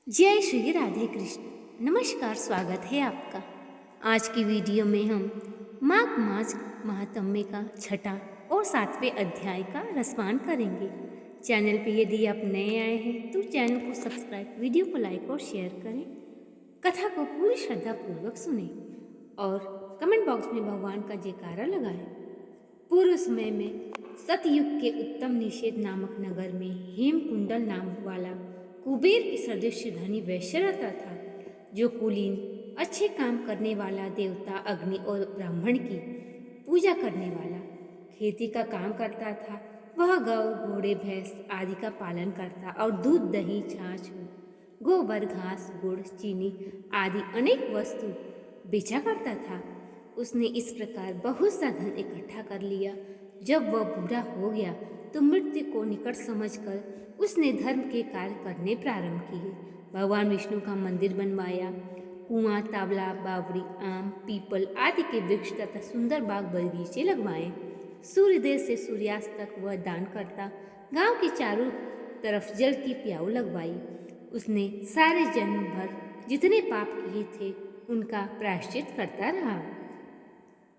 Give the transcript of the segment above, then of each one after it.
जय श्री राधे कृष्ण। नमस्कार, स्वागत है आपका। आज की वीडियो में हम माघ मास महात्म्य का छठा और 7वें अध्याय का रसपान करेंगे। चैनल पे यदि आप नए आए हैं तो चैनल को सब्सक्राइब, वीडियो को लाइक और शेयर करें, कथा को पूरी श्रद्धा पूर्वक सुने और कमेंट बॉक्स में भगवान का जयकारा लगाएं। पूर्व समय में सतयुग के उत्तम निषेध नामक नगर में हेमकुंडल नाम वाला कुबेर के सदृश धनी वैश्य रहता था, जो कुलीन, अच्छे काम करने वाला, देवता, अग्नि और ब्राह्मण की पूजा करने वाला, खेती का काम करता था। वह गौ, घोड़े, भैंस आदि का पालन करता और दूध, दही, छाछ, गोबर, घास, गुड़, चीनी आदि अनेक वस्तु बेचा करता था। उसने इस प्रकार बहुत सा धन इकट्ठा कर लिया। जब वह बूढ़ा हो गया तो मृत्यु को निकट समझकर उसने धर्म के कार्य करने प्रारंभ किए। भगवान विष्णु का मंदिर बनवाया, कुआं, तावला, बावड़ी, आम, पीपल आदि के वृक्ष तथा सुंदर बाग बगीचे लगवाए। सूर्योदय से सूर्यास्त तक वह दान करता। गांव के चारों तरफ जल की प्याऊ लगवाई। उसने सारे जन्म भर जितने पाप किए थे उनका प्रायश्चित करता रहा।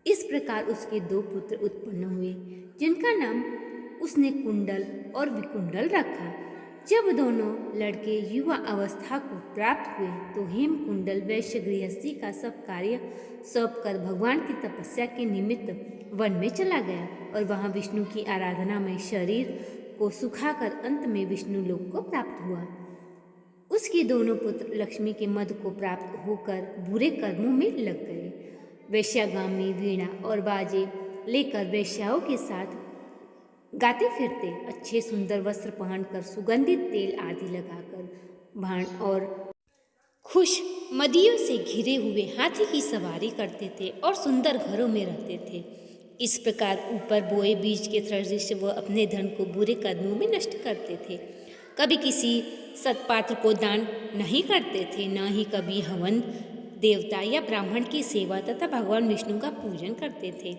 इस प्रकार उसके 2 पुत्र उत्पन्न हुए, जिनका नाम उसने कुंडल और विकुंडल रखा। जब दोनों लड़के युवा अवस्था को प्राप्त हुए तो हेमकुंडल वैश्य गृहस्थी का सब कार्य सौंपकर भगवान की तपस्या के निमित्त वन में चला गया और वहां विष्णु की आराधना में शरीर को सुखाकर अंत में विष्णु लोक को प्राप्त हुआ। उसके दोनों पुत्र लक्ष्मी के मद को प्राप्त होकर बुरे कर्मों में लग गए। वेश्यागामी वीणा और बाजे लेकर वेश्याओं के साथ गाते फिरते, अच्छे सुंदर वस्त्र पहनकर, सुगंधित तेल आदि लगाकर, भाण और खुश मदियों से घिरे हुए हाथी की सवारी करते थे और सुंदर घरों में रहते थे। इस प्रकार ऊपर बोए बीज के सदृश वह अपने धन को बुरे कर्मों में नष्ट करते थे। कभी किसी सत्पात्र को दान नहीं करते थे, न ही कभी हवन, देवता या ब्राह्मण की सेवा तथा भगवान विष्णु का पूजन करते थे।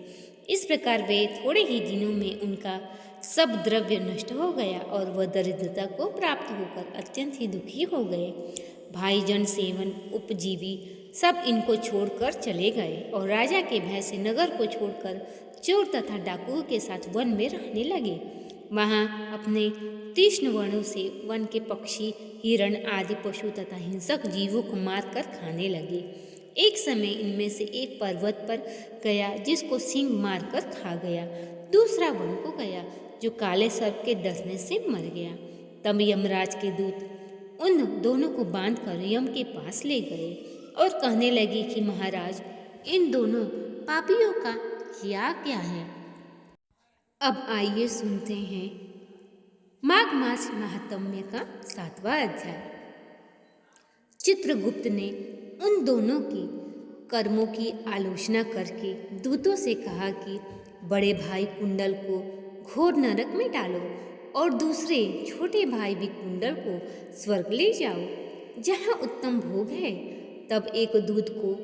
इस प्रकार वे थोड़े ही दिनों में उनका सब द्रव्य नष्ट हो गया और वह दरिद्रता को प्राप्त होकर अत्यंत ही दुखी हो गए। भाईजन, सेवन, उपजीवी सब इनको छोड़कर चले गए और राजा के भय से नगर को छोड़कर चोर तथा डाकुओं के साथ वन में रहने लगे। वहाँ अपने तीक्ष्ण वर्णों से वन के पक्षी, हिरण आदि पशु तथा हिंसक जीवों को मारकर खाने लगे। एक समय इनमें से एक पर्वत पर गया जिसको सिंह मारकर खा गया। दूसरा वन को गया जो काले सर्प के डसने से मर गया। तब यमराज के दूत उन दोनों को बांधकर यम के पास ले गए और कहने लगे कि महाराज, इन दोनों पापियों का क्या क्या है। अब आइए सुनते हैं माघ मास महात्म्य का 7वां अध्याय। चित्रगुप्त ने उन दोनों के कर्मों की आलोचना करके दूतों से कहा कि बड़े भाई कुंडल को घोर नरक में डालो और दूसरे छोटे भाई विकुंडल को स्वर्ग ले जाओ, जहाँ उत्तम भोग है। तब एक दूत को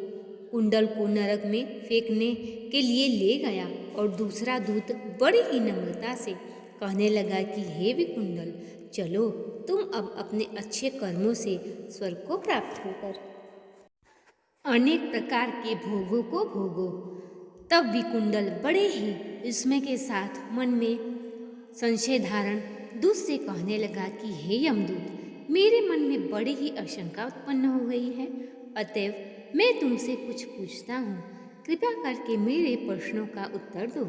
कुंडल को नरक में फेंकने के लिए ले गया और दूसरा दूत बड़ी ही नम्रता से कहने लगा कि हे विकुंडल, चलो, तुम अब अपने अच्छे कर्मों से स्वर्ग को प्राप्त होकर अनेक प्रकार के भोगों को भोगो। तब विकुंडल बड़े ही विस्मय के साथ मन में संशय धारण दूत से कहने लगा कि हे यमदूत, मेरे मन में बड़ी ही आशंका उत्पन्न हो गई है, अतएव मैं तुमसे कुछ पूछता हूँ। कृपया करके मेरे प्रश्नों का उत्तर दो।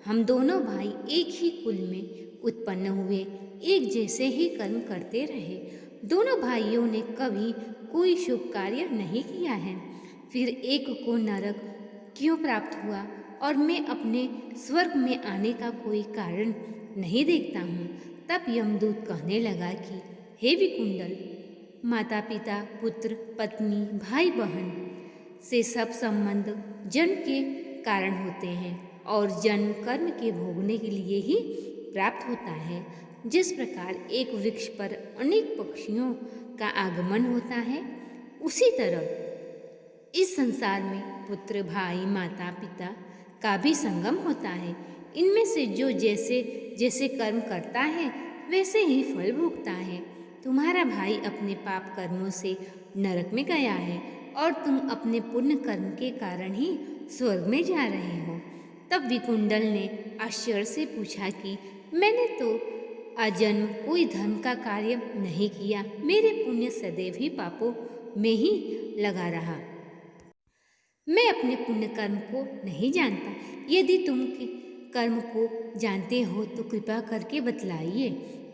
हम दोनों भाई एक ही कुल में उत्पन्न हुए, एक जैसे ही कर्म करते रहे। दोनों भाइयों ने कभी कोई शुभ कार्य नहीं किया है, फिर एक को नरक क्यों प्राप्त हुआ और मैं अपने स्वर्ग में आने का कोई कारण नहीं देखता हूँ। तब यमदूत कहने लगा कि हे विकुंडल, माता पिता, पुत्र, पत्नी, भाई बहन से सब संबंध जन्म के कारण होते हैं और जन्म कर्म के भोगने के लिए ही प्राप्त होता है। जिस प्रकार एक वृक्ष पर अनेक पक्षियों का आगमन होता है, उसी तरह इस संसार में पुत्र, भाई, माता पिता का भी संगम होता है। इनमें से जो जैसे जैसे कर्म करता है वैसे ही फल भोगता है। तुम्हारा भाई अपने पाप कर्मों से नरक में गया है और तुम अपने पुण्य कर्म के कारण ही स्वर्ग में जा रहे हो। तब विकुंडल ने आश्चर्य से पूछा कि मैंने तो आजन्म कोई धर्म का कार्य नहीं किया, मेरे पुण्य सदैव ही पापों में ही लगा रहा। मैं अपने पुण्य कर्म को नहीं जानता। यदि तुम कर्म को जानते हो तो कृपा करके बतलाइए।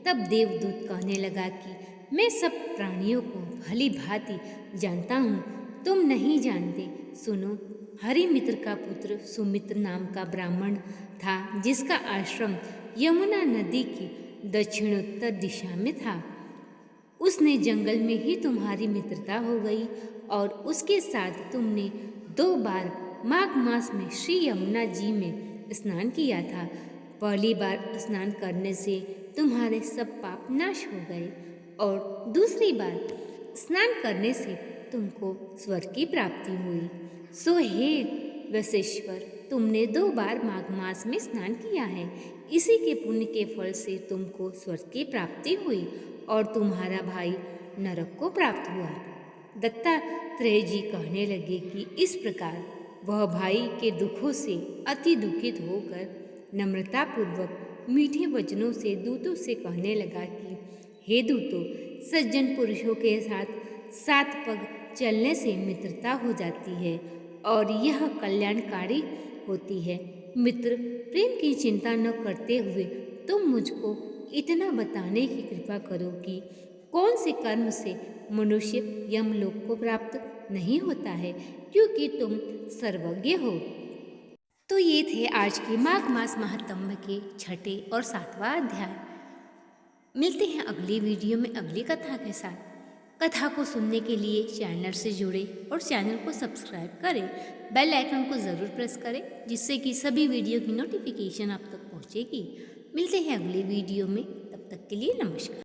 तब देवदूत कहने लगा कि मैं सब प्राणियों को भली भांति जानता हूँ, तुम नहीं जानते। सुनो, हरिमित्र का पुत्र सुमित्र नाम का ब्राह्मण था, जिसका आश्रम यमुना नदी की दक्षिणोत्तर दिशा में था। उसने जंगल में ही तुम्हारी मित्रता हो गई और उसके साथ तुमने 2 बार माघ मास में श्री यमुना जी में स्नान किया था। पहली बार स्नान करने से तुम्हारे सब पाप नाश हो गए और दूसरी बार स्नान करने से तुमको स्वर्ग की प्राप्ति हुई। सो हे वशिष्ठवर, तुमने 2 बार माघ मास में स्नान किया है, इसी के पुण्य के फल से तुमको स्वर्ग की प्राप्ति हुई और तुम्हारा भाई नरक को प्राप्त हुआ। दत्तात्रेय जी कहने लगे कि इस प्रकार वह भाई के दुखों से अति दुखित होकर नम्रतापूर्वक मीठे वचनों से दूतों से कहने लगा कि हे दूतों, सज्जन पुरुषों के साथ 7 पग चलने से मित्रता हो जाती है और यह कल्याणकारी होती है। मित्र प्रेम की चिंता न करते हुए तुम मुझको इतना बताने की कृपा करो कि कौन से कर्म से मनुष्य यमलोक को प्राप्त नहीं होता है, क्योंकि तुम सर्वज्ञ हो। तो ये थे आज के माघ मास महात्म्य के 6ठे और 7वां अध्याय। मिलते हैं अगली वीडियो में अगली कथा के साथ। कथा को सुनने के लिए चैनल से जुड़े और चैनल को सब्सक्राइब करें, बेल आइकन को ज़रूर प्रेस करें, जिससे कि सभी वीडियो की नोटिफिकेशन आप तक पहुँचेगी। मिलते हैं अगले वीडियो में, तब तक के लिए नमस्कार।